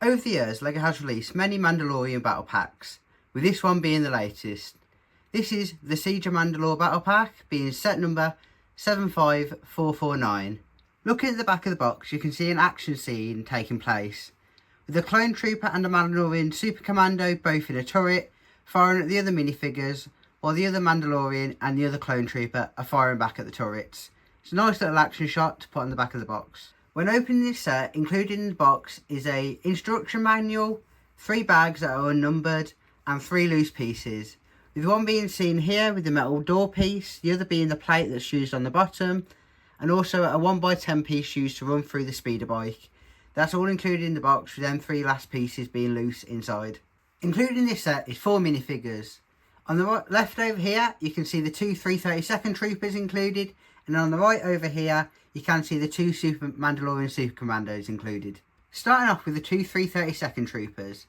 Over the years, LEGO has released many Mandalorian battle packs, with this one being the latest. This is the Siege of Mandalore battle pack, being set number 75449. Looking at the back of the box, you can see an action scene taking place, with the clone trooper and the Mandalorian super commando both in a turret, firing at the other minifigures, while the other Mandalorian and the other clone trooper are firing back at the turrets. It's a nice little action shot to put on the back of the box. When opening this set, included in the box is a instruction manual, 3 bags that are unnumbered, and 3 loose pieces, with one being seen here with the metal door piece, the other being the plate that's used on the bottom, and also a 1x10 piece used to run through the speeder bike. That's all included in the box, with them 3 last pieces being loose inside. Included in this set is 4 minifigures. On the left over here, you can see the 2 332nd troopers included, and on the right over here, you can see the 2 Mandalorian Super Commandos included. Starting off with the 2 332nd troopers.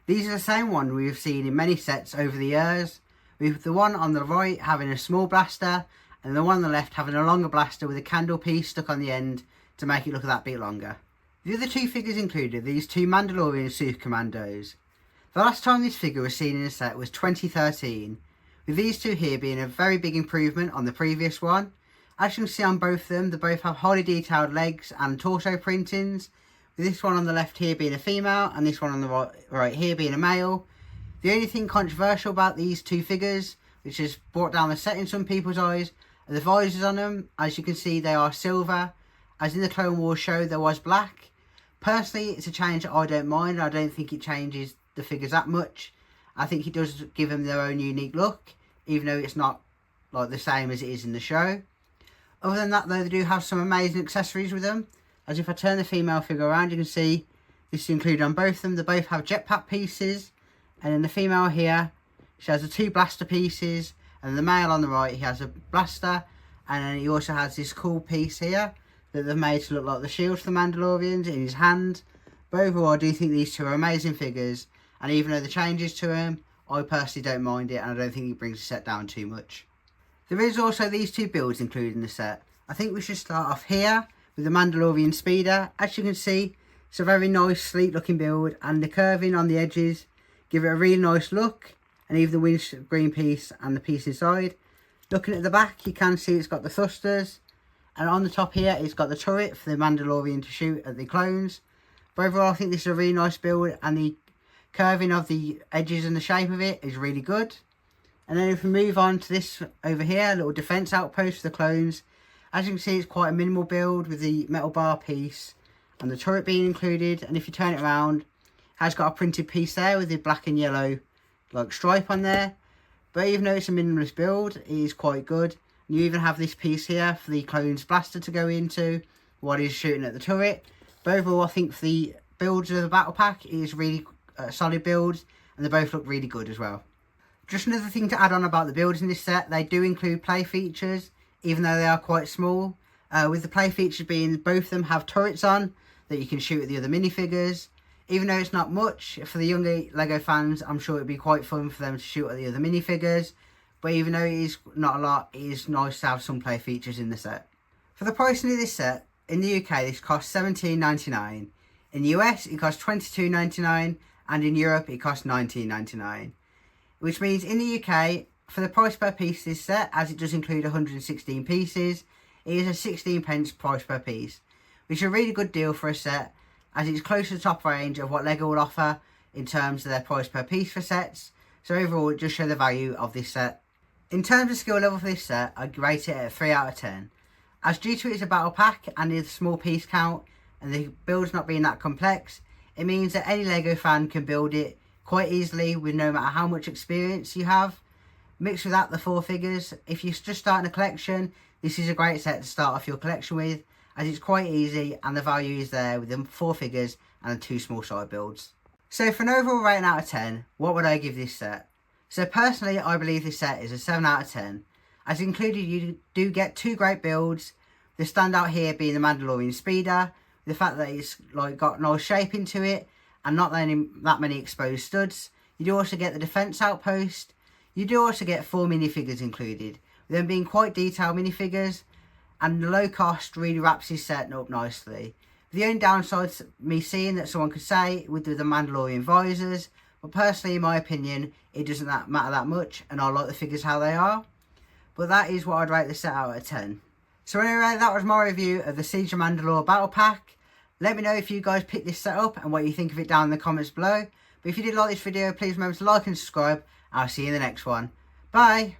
These are the same one we have seen in many sets over the years, with the one on the right having a small blaster, and the one on the left having a longer blaster with a candle piece stuck on the end to make it look that bit longer. The other 2 figures included these 2 Mandalorian Super Commandos. The last time this figure was seen in a set was 2013, with these 2 here being a very big improvement on the previous one. As you can see on both of them, they both have highly detailed legs and torso printings, with this one on the left here being a female and this one on the right here being a male. The only thing controversial about these 2 figures, which has brought down the set in some people's eyes, are the visors on them. As you can see, they are silver, as in the Clone Wars show there was black. Personally, it's a change that I don't mind. I don't think it changes the figures that much. I think it does give them their own unique look, even though it's not like the same as it is in the show. Other than that though, they do have some amazing accessories with them. As if I turn the female figure around, you can see this is included on both of them. They both have jetpack pieces, and then the female here, she has the 2 blaster pieces, and the male on the right, he has a blaster, and then he also has this cool piece here that they've made to look like the shield for the Mandalorians in his hand. But overall, I do think these 2 are amazing figures, and even though the changes to them, I personally don't mind it, and I don't think it brings the set down too much. There is also these 2 builds included in the set. I think we should start off here with the Mandalorian Speeder. As you can see, it's a very nice, sleek looking build, and the curving on the edges give it a really nice look, and even the windscreen piece and the piece inside. Looking at the back, you can see it's got the thrusters, and on the top here, it's got the turret for the Mandalorian to shoot at the clones. But overall, I think this is a really nice build, and the curving of the edges and the shape of it is really good. And then if we move on to this over here, a little defense outpost for the clones. As you can see, it's quite a minimal build with the metal bar piece and the turret being included. And if you turn it around, it has got a printed piece there with the black and yellow like stripe on there. But even though it's a minimalist build, it is quite good. And you even have this piece here for the clone's blaster to go into while he's shooting at the turret. But overall, I think for the builds of the battle pack, it is really solid builds, and they both look really good as well. Just another thing to add on about the builds in this set, they do include play features, even though they are quite small. With the play features being both of them have turrets on that you can shoot at the other minifigures. Even though it's not much, for the younger LEGO fans, I'm sure it would be quite fun for them to shoot at the other minifigures. But even though it is not a lot, it is nice to have some play features in the set. For the pricing of this set, in the UK this costs $17.99. In the US it costs $22.99, and in Europe it costs $19.99. Which means in the UK, for the price per piece this set, as it does include 116 pieces, it is a 16 pence price per piece, which is a really good deal for a set, as it's close to the top range of what LEGO will offer in terms of their price per piece for sets. So overall, it does show the value of this set. In terms of skill level for this set, I'd rate it at 3 out of 10. As due to it is a battle pack and the small piece count, and the builds not being that complex, it means that any LEGO fan can build it quite easily with no matter how much experience you have. Mixed with that, the 4 figures, if you're just starting a collection, this is a great set to start off your collection with, as it's quite easy and the value is there with the 4 figures and the 2 small side builds. So for an overall rating out of 10, what would I give this set? So personally, I believe this set is a 7 out of 10. As included, you do get 2 great builds, the standout here being the Mandalorian Speeder, the fact that it's like got nice shape into it, and not that many exposed studs. You do also get the defense outpost. You do also get 4 minifigures included, with them being quite detailed minifigures, and the low cost really wraps this set up nicely. The only downsides me seeing that someone could say with the Mandalorian visors, but personally in my opinion it doesn't matter that much, and I like the figures how they are. But that is what I'd rate this set out of 10. So anyway, that was my review of the Siege of Mandalore Battle Pack. Let me know if you guys picked this set up and what you think of it down in the comments below. But if you did like this video, please remember to like and subscribe. I'll see you in the next one. Bye!